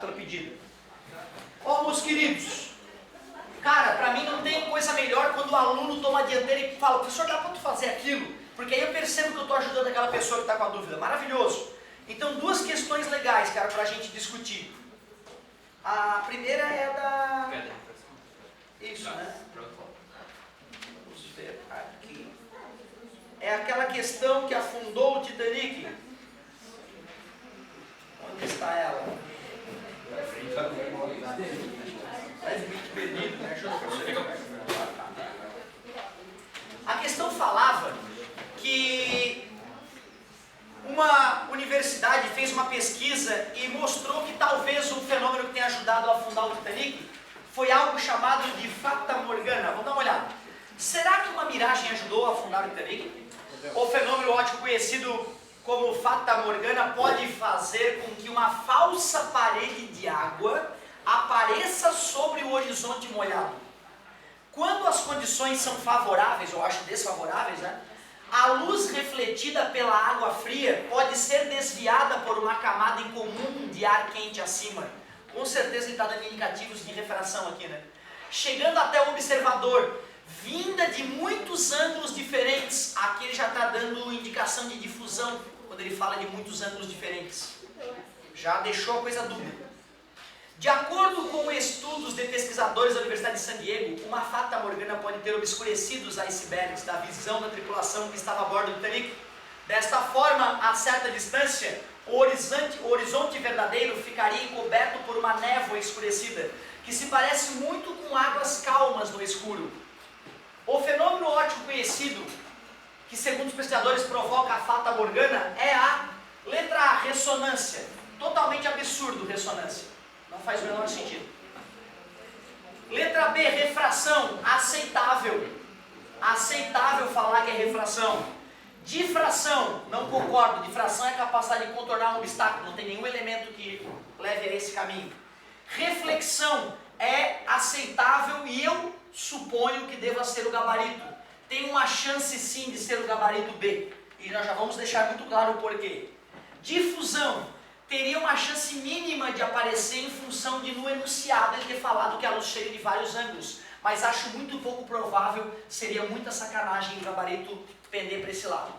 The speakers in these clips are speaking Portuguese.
pelo pedido. Ó, meus queridos, cara, pra mim não tem coisa melhor quando o aluno toma a dianteira e fala, professor, dá pra tu fazer aquilo? Porque aí eu percebo que eu tô ajudando aquela pessoa que tá com a dúvida. Maravilhoso. Então, duas questões legais, cara, pra gente discutir. A primeira é da... Isso, né? Vamos ver aqui. É aquela questão que afundou o Titanic. Onde está ela? A questão falava que uma universidade fez uma pesquisa e mostrou que talvez o fenômeno que tenha ajudado a afundar o Titanic foi algo chamado de Fata Morgana. Vamos dar uma olhada. Será que uma miragem ajudou a afundar o Titanic? O fenômeno óptico conhecido como Fata Morgana pode fazer com que uma falsa parede de água apareça sobre o horizonte molhado. Quando as condições são favoráveis, ou acho desfavoráveis, né? A luz refletida pela água fria pode ser desviada por uma camada incomum de ar quente acima. Com certeza ele está dando indicativos de refração aqui, né? Chegando até o observador, vinda de muitos ângulos diferentes. Aqui ele já está dando indicação de difusão, quando ele fala de muitos ângulos diferentes. Já deixou a coisa dúbia. De acordo com estudos de pesquisadores da Universidade de San Diego, uma Fata Morgana pode ter obscurecido os icebergs da visão da tripulação que estava a bordo do Titanic. Desta forma, a certa distância, o horizonte verdadeiro ficaria encoberto por uma névoa escurecida, que se parece muito com águas calmas no escuro. O fenômeno óptico conhecido, que segundo os pesquisadores provoca a Fata Morgana, é a letra A, ressonância. Totalmente absurdo, ressonância. Não faz o menor sentido. Letra B, refração, aceitável. Aceitável falar que é refração. Difração, não concordo. Difração é a capacidade de contornar um obstáculo. Não tem nenhum elemento que leve a esse caminho. Reflexão é aceitável e eu suponho que deva ser o gabarito. Tem uma chance sim de ser o gabarito B. E nós já vamos deixar muito claro o porquê. Difusão teria uma chance mínima de aparecer em função de no enunciado ele ter falado que a luz chega de vários ângulos. Mas acho muito pouco provável, seria muita sacanagem o gabarito pender para esse lado.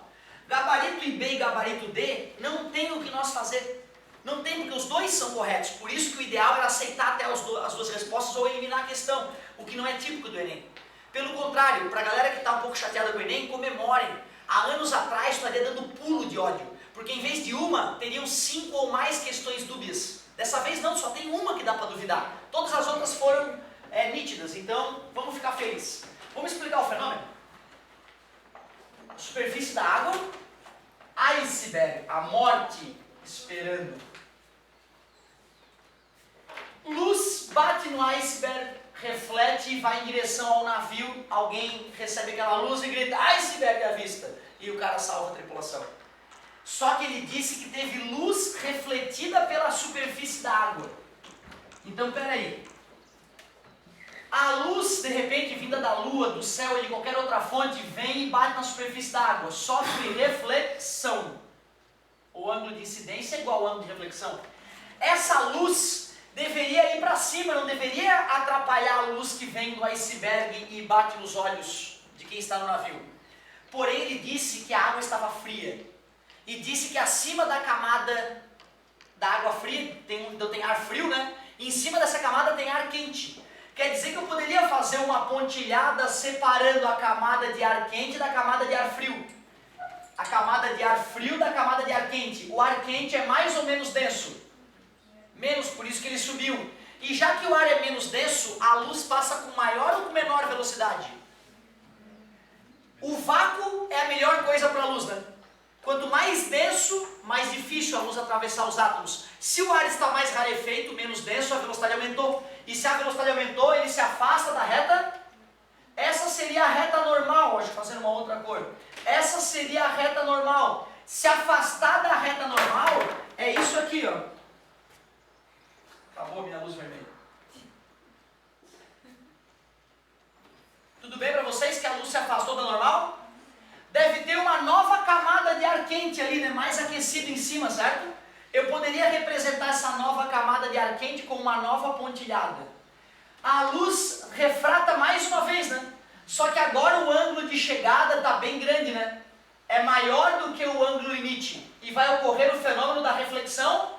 Gabarito B e gabarito D não tem o que nós fazer. Não tem, porque os dois são corretos. Por isso que o ideal era aceitar até as duas respostas ou eliminar a questão, o que não é típico do Enem. Pelo contrário, para a galera que está um pouco chateada com o Enem, comemorem. Há anos atrás estaria dando pulo de ódio. Porque em vez de uma, teriam 5 ou mais questões dúbias. Dessa vez não, só tem uma que dá para duvidar. Todas as outras foram nítidas, então vamos ficar felizes. Vamos explicar o fenômeno? Superfície da água, iceberg, a morte esperando. Luz bate no iceberg, reflete e vai em direção ao navio. Alguém recebe aquela luz e grita, iceberg à vista. E o cara salva a tripulação. Só que ele disse que teve luz refletida pela superfície da água. Então, peraí. A luz, de repente, vinda da lua, do céu ou de qualquer outra fonte, vem e bate na superfície da água. Sofre reflexão. O ângulo de incidência é igual ao ângulo de reflexão. Essa luz deveria ir para cima, não deveria atrapalhar a luz que vem do iceberg e bate nos olhos de quem está no navio. Porém, ele disse que a água estava fria. E disse que acima da camada da água fria, tem ar frio, né? E em cima dessa camada tem ar quente. Quer dizer que eu poderia fazer uma pontilhada separando a camada de ar quente da camada de ar frio. A camada de ar frio da camada de ar quente. O ar quente é mais ou menos denso. Menos, por isso que ele subiu. E já que o ar é menos denso, a luz passa com maior ou com menor velocidade? O vácuo é a melhor coisa para a luz, né? Quanto mais denso, mais difícil a luz atravessar os átomos. Se o ar está mais rarefeito, menos denso, a velocidade aumentou. E se a velocidade aumentou, ele se afasta da reta. Essa seria a reta normal, hoje fazendo uma outra cor. Essa seria a reta normal. Se afastar da reta normal, é isso aqui, ó. Acabou a minha luz vermelha. Tudo bem para vocês que a luz se afastou da normal? Deve ter uma nova camada de ar quente ali, né? Mais aquecido em cima, certo? Eu poderia representar essa nova camada de ar quente com uma nova pontilhada. A luz refrata mais uma vez, né? Só que agora o ângulo de chegada está bem grande, né? É maior do que o ângulo limite. E vai ocorrer o fenômeno da reflexão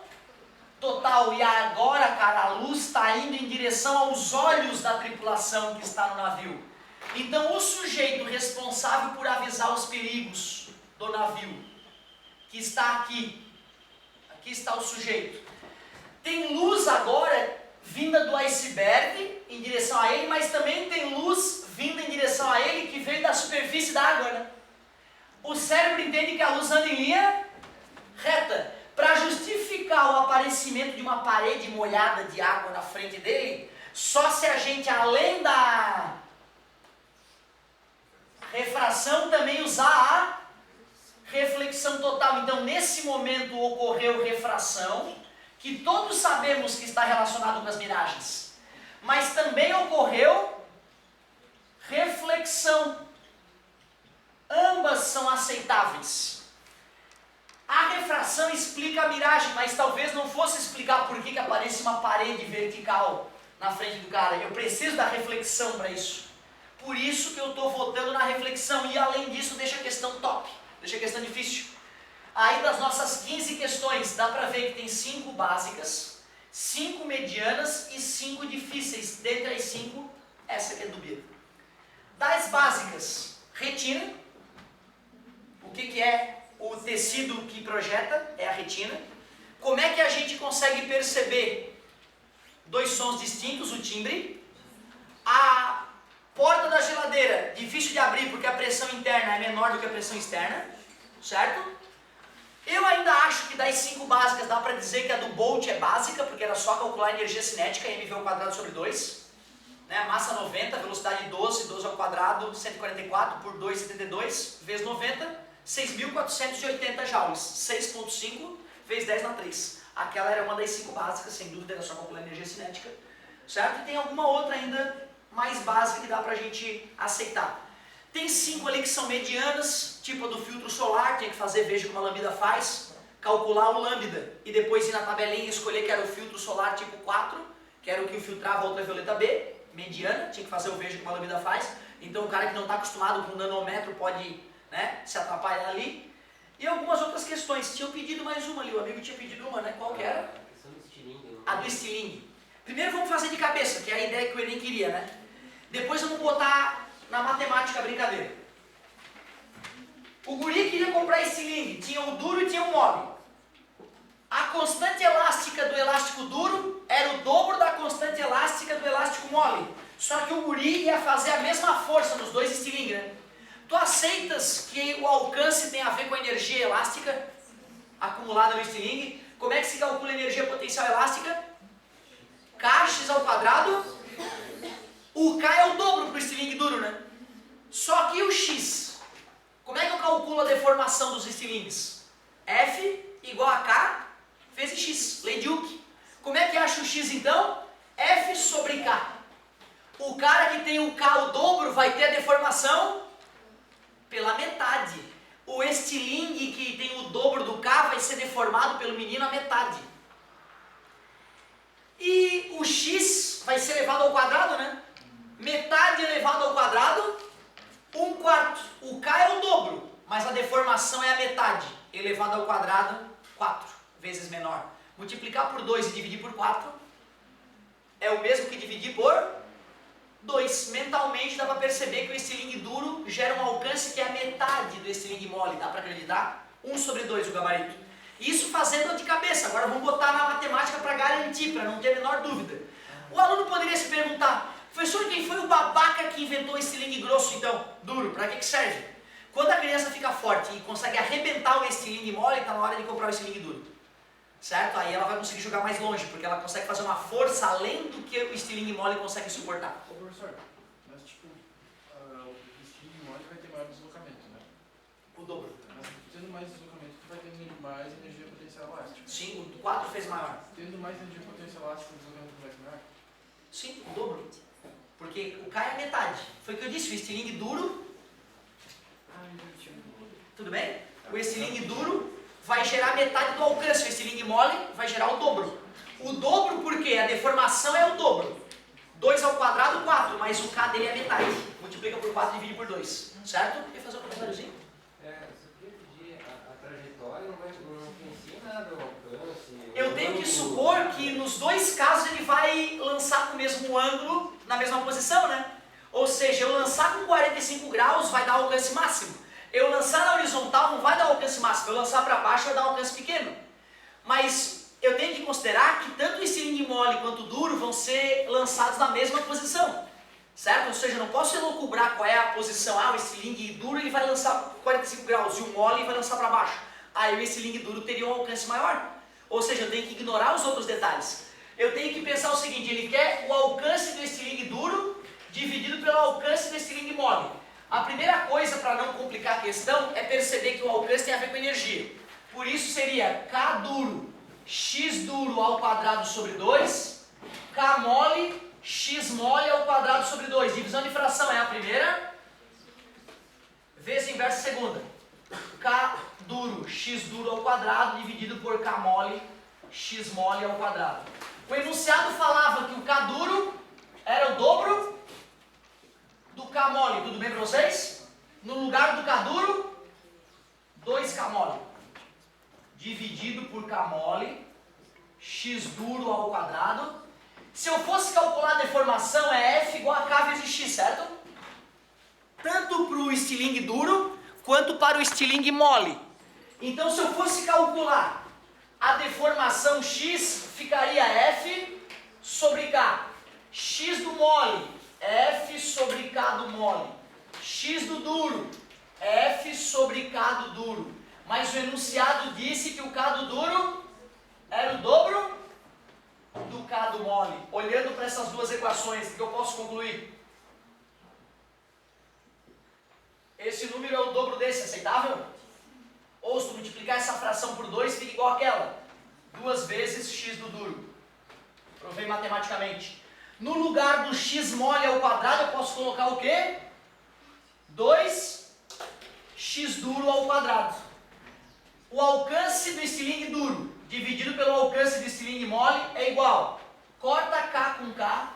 total. E agora, cara, a luz está indo em direção aos olhos da tripulação que está no navio. Então o sujeito responsável por avisar os perigos do navio, que está aqui está o sujeito, tem luz agora vinda do iceberg em direção a ele, mas também tem luz vinda em direção a ele que veio da superfície da água, né? O cérebro entende que a luz anda em linha reta. Para justificar o aparecimento de uma parede molhada de água na frente dele, só se a gente, além da refração, também usar a reflexão total. Então, nesse momento ocorreu refração, que todos sabemos que está relacionado com as miragens, mas também ocorreu reflexão. Ambas são aceitáveis. A refração explica a miragem, mas talvez não fosse explicar por que aparece uma parede vertical na frente do cara. Eu preciso da reflexão para isso. Por isso que eu estou votando na reflexão. E além disso, deixa a questão top, deixa a questão difícil. Aí das nossas 15 questões, dá para ver que tem 5 básicas, 5 medianas e 5 difíceis. Dentre as 5, essa que é dúbia. Das básicas, retina. O que é o tecido que projeta? É a retina. Como é que a gente consegue perceber 2 sons distintos, o timbre? A porta da geladeira, difícil de abrir porque a pressão interna é menor do que a pressão externa, certo? Eu ainda acho que das 5 básicas dá para dizer que a do Bolt é básica, porque era só calcular a energia cinética, mv² sobre 2. Né? Massa 90, velocidade 12, 12 ao quadrado, 144 por 2, 72, vezes 90, 6.480 joules, 6.5 vezes 10 na 3. Aquela era uma das 5 básicas, sem dúvida, era só calcular a energia cinética, certo? E tem alguma outra ainda mais básica que dá pra gente aceitar. Tem 5 ali que são medianas, tipo a do filtro solar, tinha que fazer, veja como a lambda faz, calcular o lambda e depois ir na tabelinha e escolher que era o filtro solar tipo 4, que era o que filtrava a ultravioleta B, mediana, tinha que fazer o veja como a lambda faz. Então o cara que não está acostumado com nanômetro pode, né, se atrapalhar ali. E algumas outras questões. Tinham pedido mais uma ali, o amigo tinha pedido uma, né? Qual que era? A do estilingue. Primeiro vamos fazer de cabeça, que é a ideia que o Enem queria, né? Depois vamos botar na matemática a brincadeira. O guri queria comprar estilingue, tinha o duro e tinha o mole. A constante elástica do elástico duro era o dobro da constante elástica do elástico mole. Só que o guri ia fazer a mesma força nos 2 estilingues, né? Tu aceitas que o alcance tem a ver com a energia elástica acumulada no estilingue? Como é que se calcula a energia potencial elástica? Kx ao quadrado. O K é o dobro para o estilingue duro, né? Só que o X. Como é que eu calculo a deformação dos estilingues? F igual a K vezes X. Lei de Hooke. Como é que acha o X então? F sobre K. O cara que tem o K o dobro vai ter a deformação pela metade. O estilingue que tem o dobro do K vai ser deformado pelo menino a metade. E o X vai ser elevado ao quadrado, né? Metade elevado ao quadrado, 1/4. O K é o dobro, mas a deformação é a metade. Elevado ao quadrado, 4 vezes menor. Multiplicar por 2 e dividir por 4 é o mesmo que dividir por 2. Mentalmente dá para perceber que o estilingue duro gera um alcance que é a metade do estilingue mole. Dá para acreditar? 1 sobre 2 o gabarito. Isso fazendo de cabeça. Agora vamos botar na matemática para garantir, para não ter a menor dúvida. O aluno poderia se perguntar: professor, quem foi o babaca que inventou esse estilingue grosso então? Duro, para que serve? Quando a criança fica forte e consegue arrebentar o estilingue mole, está na hora de comprar o estilingue duro. Certo? Aí ela vai conseguir jogar mais longe, porque ela consegue fazer uma força além do que o estilingue mole consegue suportar. Ô professor, mas tipo, o estilingue mole vai ter maior deslocamento, né? O dobro. Mas tendo mais deslocamento, tu vai tendo mais energia potencial elástica. Sim, o 4 fez maior. Tendo mais energia potencial elástica, o deslocamento vai ser maior? Sim, o dobro. Porque o K é a metade. Foi o que eu disse, o estilingue duro. Tudo bem? O estilingue duro vai gerar metade do alcance, o estilingue mole vai gerar o dobro. O dobro por quê? A deformação é o dobro. 2 ao quadrado, 4, mas o K dele é metade. Multiplica por 4 e divide por 2. Certo? Quer fazer um comentáriozinho? Só queria pedir, a trajetória não influencia em nada o alcance. Eu tenho que supor que nos dois casos ele vai lançar com o mesmo ângulo, na mesma posição, né? Ou seja, eu lançar com 45 graus vai dar alcance máximo. Eu lançar na horizontal não vai dar alcance máximo. Eu lançar para baixo vai dar alcance pequeno. Mas eu tenho que considerar que tanto o estilingue mole quanto o duro vão ser lançados na mesma posição. Certo? Ou seja, eu não posso elucubrar qual é a posição. O estilingue duro ele vai lançar 45 graus e o mole vai lançar para baixo. Aí o estilingue duro teria um alcance maior. Ou seja, eu tenho que ignorar os outros detalhes. Eu tenho que pensar o seguinte, ele quer o alcance do estilingue duro dividido pelo alcance do estilingue mole. A primeira coisa, para não complicar a questão, é perceber que o alcance tem a ver com energia. Por isso seria K duro, X duro ao quadrado sobre 2, K mole, X mole ao quadrado sobre 2. Divisão de fração é a primeira, vezes inversa a segunda. K duro, X duro ao quadrado, dividido por K mole, X mole ao quadrado. O enunciado falava que o K duro era o dobro do K mole. Tudo bem para vocês? No lugar do K duro, 2K mole. Dividido por K mole, X duro ao quadrado. Se eu fosse calcular a deformação, é F igual a K vezes X, certo? Tanto para o estilingue duro, quanto para o estilingue mole. Então, se eu fosse calcular a deformação X, ficaria F sobre K. X do mole, F sobre K do mole. X do duro, F sobre K do duro. Mas o enunciado disse que o K do duro era o dobro do K do mole. Olhando para essas duas equações, o que eu posso concluir? Esse número é o dobro desse, aceitável? Ou se tu multiplicar essa fração por 2, fica igual àquela. 2 vezes x do duro. Provei matematicamente. No lugar do x mole ao quadrado, eu posso colocar o quê? 2x duro ao quadrado. O alcance do estilingue duro dividido pelo alcance do estilingue mole é igual. Corta K com K.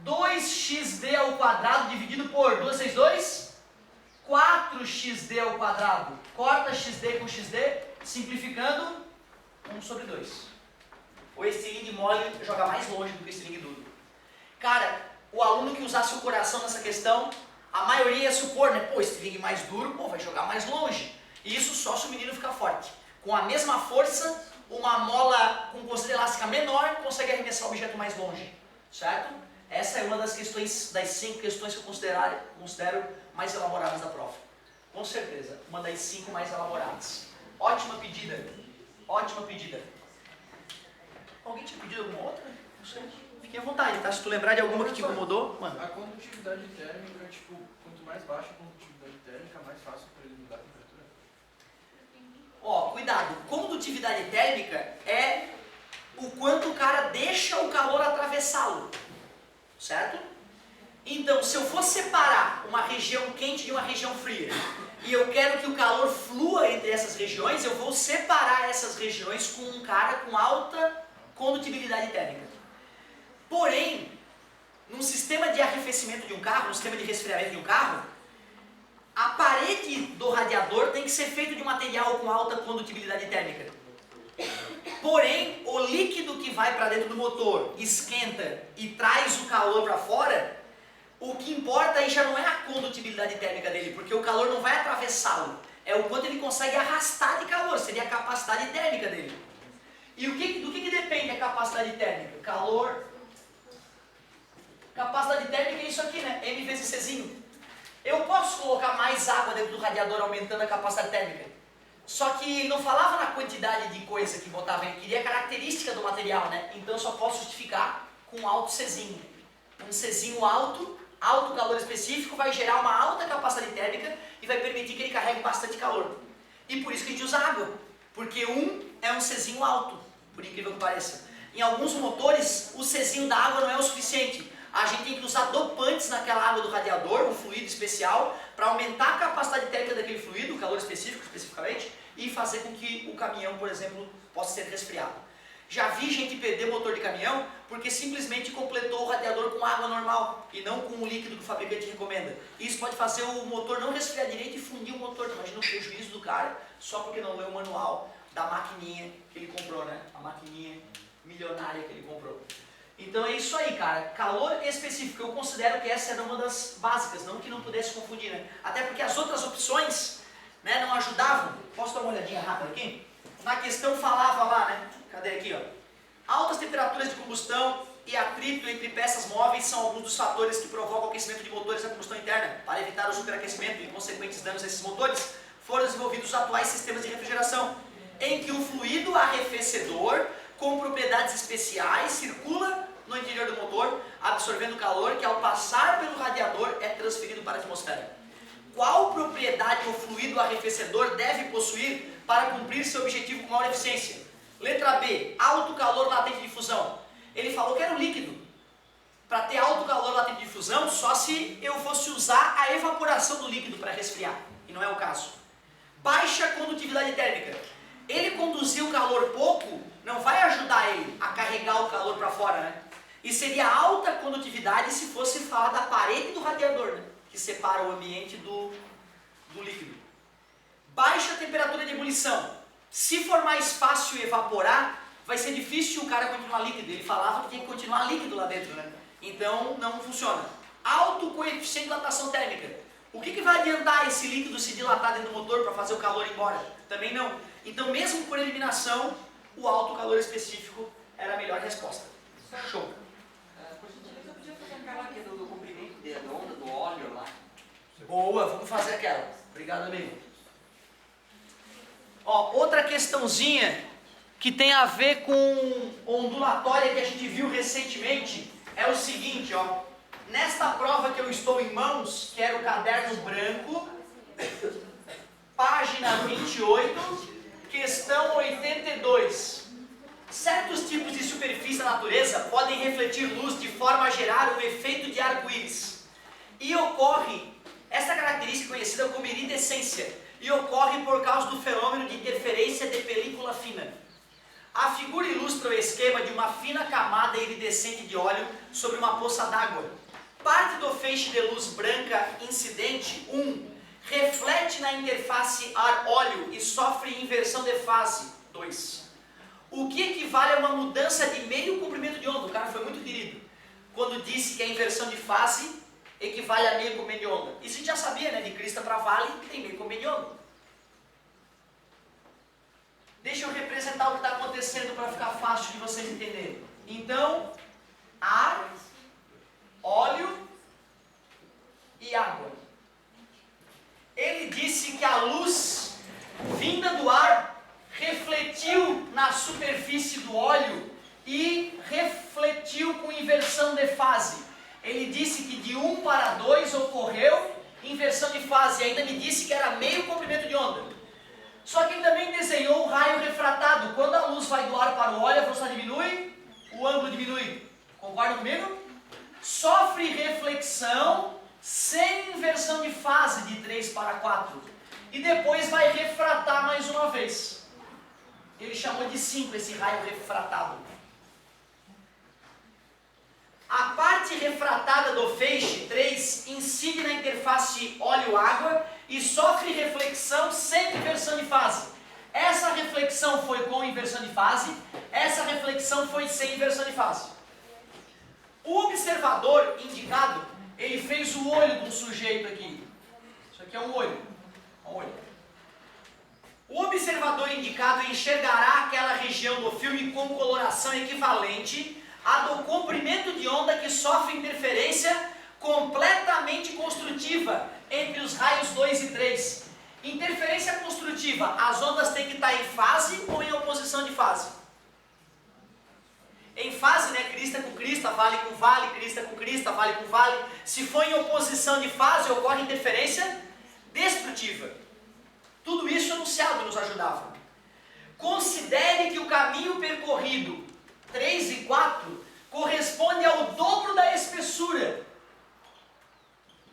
2xd ao quadrado dividido por 2 vezes 2. 4xd ao quadrado. Corta xd com xd, simplificando 1 sobre 2. O estilingue mole joga mais longe do que o estilingue duro. Cara, o aluno que usasse o coração nessa questão, a maioria ia supor, né? Pô, estilingue mais duro, pô, vai jogar mais longe. E isso só se o menino ficar forte. Com a mesma força, uma mola com constante elástica menor consegue arremessar o objeto mais longe. Certo? Essa é uma das questões, das 5 questões que eu considero mais elaboradas da prova. Com certeza, uma das 5 mais elaboradas. Ótima pedida. Ótima pedida. Alguém tinha pedido alguma outra? Não sei. Fique à vontade, tá? Se tu lembrar de alguma que te incomodou, mano. A condutividade térmica, tipo, quanto mais baixa a condutividade térmica, mais fácil para ele mudar a temperatura. Ó, cuidado. Condutividade térmica é o quanto o cara deixa o calor atravessá-lo. Certo? Então, se eu for separar uma região quente de uma região fria, e eu quero que o calor flua entre essas regiões, eu vou separar essas regiões com um cara com alta condutibilidade térmica. Porém, num sistema de arrefecimento de um carro, num sistema de resfriamento de um carro, a parede do radiador tem que ser feita de material com alta condutibilidade térmica. Porém, o líquido que vai para dentro do motor esquenta e traz o calor para fora, o que importa aí já não é a condutibilidade térmica dele, porque o calor não vai atravessá-lo, é o quanto ele consegue arrastar de calor, seria a capacidade térmica dele. E do que depende a capacidade térmica? Calor. Capacidade térmica é isso aqui, né? M vezes Czinho. Eu posso colocar mais água dentro do radiador aumentando a capacidade térmica. Só que ele não falava na quantidade de coisa que botava, ele queria a característica do material, né? Então eu só posso justificar com alto Czinho. Um Czinho alto, alto calor específico, vai gerar uma alta capacidade térmica e vai permitir que ele carregue bastante calor. E por isso que a gente usa água, porque é um Czinho alto, por incrível que pareça. Em alguns motores, o Czinho da água não é o suficiente. A gente tem que usar dopantes naquela água do radiador, um fluido especial, para aumentar a capacidade térmica daquele fluido, o calor específico especificamente, e fazer com que o caminhão, por exemplo, possa ser resfriado. Já vi gente perder motor de caminhão porque simplesmente completou o radiador com água normal e não com o líquido que o fabricante recomenda. Isso pode fazer o motor não resfriar direito e fundir o motor. Imagina o prejuízo do cara só porque não leu o manual da maquininha que ele comprou, né? A maquininha milionária que ele comprou. Então é isso aí, cara. Calor específico. Eu considero que essa era uma das básicas, não que não pudesse confundir, né? Até porque as outras opções, né, não ajudavam. Posso dar uma olhadinha rápida aqui? Na questão falava lá, né? Cadê aqui, ó? Altas temperaturas de combustão e atrito entre peças móveis são alguns dos fatores que provocam o aquecimento de motores a combustão interna. Para evitar o superaquecimento e consequentes danos a esses motores, foram desenvolvidos os atuais sistemas de refrigeração, em que o fluido arrefecedor, com propriedades especiais, circula no interior do motor, absorvendo calor que, ao passar pelo radiador, é transferido para a atmosfera. Qual propriedade o fluido arrefecedor deve possuir para cumprir seu objetivo com maior eficiência? Letra B, alto calor latente de fusão. Ele falou que era um líquido. Para ter alto calor latente de fusão, só se eu fosse usar a evaporação do líquido para resfriar, e não é o caso. Baixa condutividade térmica. Ele conduzir o calor pouco, não vai ajudar ele a carregar o calor para fora, né? E seria alta condutividade se fosse falar da parede do radiador, né? Que separa o ambiente do líquido. Baixa temperatura de ebulição. Se for mais fácil evaporar, vai ser difícil o cara continuar líquido. Ele falava que tinha que continuar líquido lá dentro, né? Então não funciona. Alto coeficiente de dilatação térmica. O que vai adiantar esse líquido se dilatar dentro do motor para fazer o calor ir embora? Também não. Então, mesmo por eliminação, o alto calor específico era a melhor resposta. Show. Por gentileza, eu podia fazer aquela aqui do comprimento de onda, do óleo lá. Boa, vamos fazer aquela. Obrigado, amigo. Ó, outra questãozinha que tem a ver com ondulatória que a gente viu recentemente é o seguinte, ó. Nesta prova que eu estou em mãos, que era o caderno branco, página 28, questão 82. Certos tipos de superfície da natureza podem refletir luz de forma a gerar o efeito de arco-íris. E ocorre, essa característica conhecida como iridescência, e ocorre por causa do fenômeno de interferência de película fina. A figura ilustra o esquema de uma fina camada iridescente de óleo sobre uma poça d'água. Parte do feixe de luz branca incidente, 1, reflete na interface ar-óleo e sofre inversão de fase, 2. O que equivale a uma mudança de meio comprimento de onda. O cara foi muito querido quando disse que a inversão de fase equivale a meio comprimento de onda. Isso a gente já sabia, né? De crista para vale tem meio comprimento de onda. Deixa eu representar o que está acontecendo para ficar fácil de vocês entenderem. Então, ar, óleo e água. Ele disse que a luz vinda do ar refletiu na superfície do óleo e refletiu com inversão de fase. Ele disse que de 1 para 2 ocorreu inversão de fase. E ainda me disse que era meio comprimento de onda. Só que ele também desenhou o raio refratado. Quando a luz vai do ar para o óleo, a velocidade diminui, o ângulo diminui. Concorda comigo? Sofre reflexão sem inversão de fase de 3 para 4. E depois vai refratar mais uma vez. Ele chamou de 5 esse raio refratado. A parte refratada do feixe 3 incide na interface óleo-água e sofre reflexão sem inversão de fase. Essa reflexão foi com inversão de fase, essa reflexão foi sem inversão de fase. O observador indicado, ele fez o olho de um sujeito aqui. Isso aqui é um olho. Um olho. O observador indicado enxergará aquela região do filme com coloração equivalente à do comprimento de onda que sofre interferência completamente construtiva entre os raios 2 e 3. Interferência construtiva, as ondas têm que estar em fase ou em oposição de fase? Em fase, né? Crista com crista, vale com vale, crista com crista, vale com vale. Se for em oposição de fase, ocorre interferência destrutiva. Tudo isso anunciado nos ajudava. Considere que o caminho percorrido 3 e 4 corresponde ao dobro da espessura.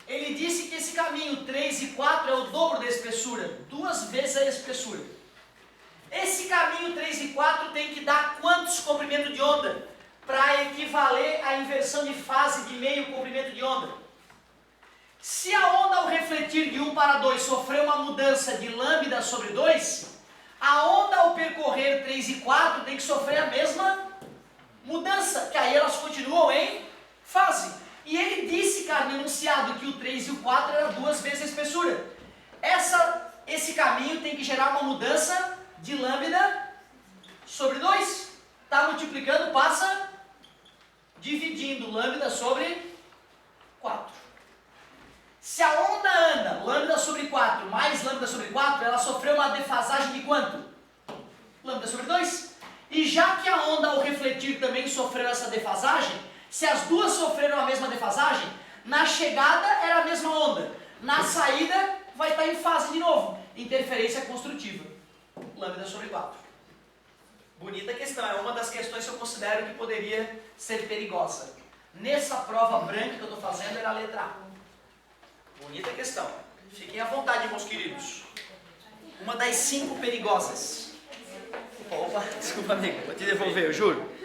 Ele disse que esse caminho 3 e 4 é o dobro da espessura, 2 vezes a espessura. Esse caminho 3 e 4 tem que dar quantos comprimentos de onda? Para equivaler à inversão de fase de meio comprimento de onda. Se a onda ao refletir de 1 para 2 sofreu uma mudança de lambda sobre 2, a onda ao percorrer 3 e 4 tem que sofrer a mesma mudança, que aí elas continuam em fase. E ele disse, cara, no enunciado, que o 3 e o 4 era 2 vezes a espessura. Esse caminho tem que gerar uma mudança de lambda sobre 2. Está multiplicando, passa dividindo lambda sobre 4. Se a onda anda lambda sobre 4 mais lambda sobre 4, ela sofreu uma defasagem de quanto? Lambda sobre 2. E já que a onda ao refletir também sofreu essa defasagem, se as duas sofreram a mesma defasagem, na chegada era a mesma onda, na saída vai estar em fase de novo, interferência construtiva, lambda sobre 4. Bonita questão, é uma das questões que eu considero que poderia ser perigosa. Nessa prova branca que eu estou fazendo era a letra A. Bonita questão. Fiquem à vontade, meus queridos. Uma das 5 perigosas. Opa, desculpa amigo, vou te devolver, eu juro.